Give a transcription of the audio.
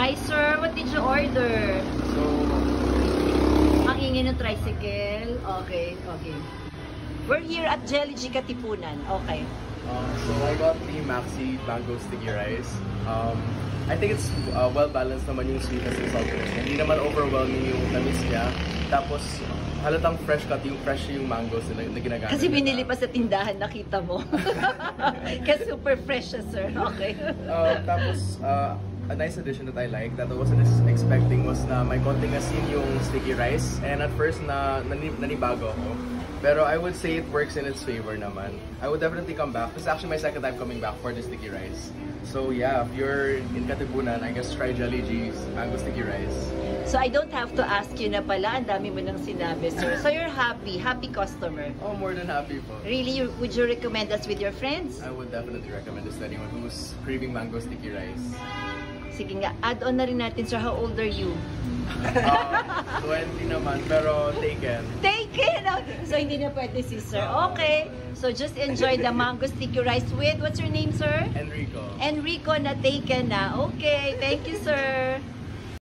Hi sir, what did you order? So, Ang ingay ng tricycle. Okay, okay. We're here at Jelly G Katipunan. Okay. so I got the Maxi Mango Sticky Rice. I think it's well-balanced naman yung sweetness and saltiness. Hindi naman overwhelming yung tamis niya. Tapos, halatang fresh yung mangoes na ginagamit. Kasi binili pa sa tindahan, nakita mo. Kasi super fresh siya, sir. Okay. Tapos, a nice addition that I like that I wasn't expecting was na may konting asin yung sticky rice. And at first, nanibago ako. Pero I would say it works in its favor naman. I would definitely come back. This is actually my second time coming back for the sticky rice. So yeah, if you're in Katipunan, I guess try Jelly G's Mango Sticky Rice. So I don't have to ask you na pala, ang dami mo nang sinabi, sir. So you're happy customer. Oh, more than happy po. Really, would you recommend us with your friends? I would definitely recommend this to anyone who's craving Mango Sticky Rice. Sige nga, add on na rin natin, sir. How old are you? 20 naman, pero taken. Taken! So, hindi na pwede si sir. Okay. So, just enjoy the mango sticky rice with, what's your name, sir? Enrico. Enrico na taken na. Okay. Thank you, sir.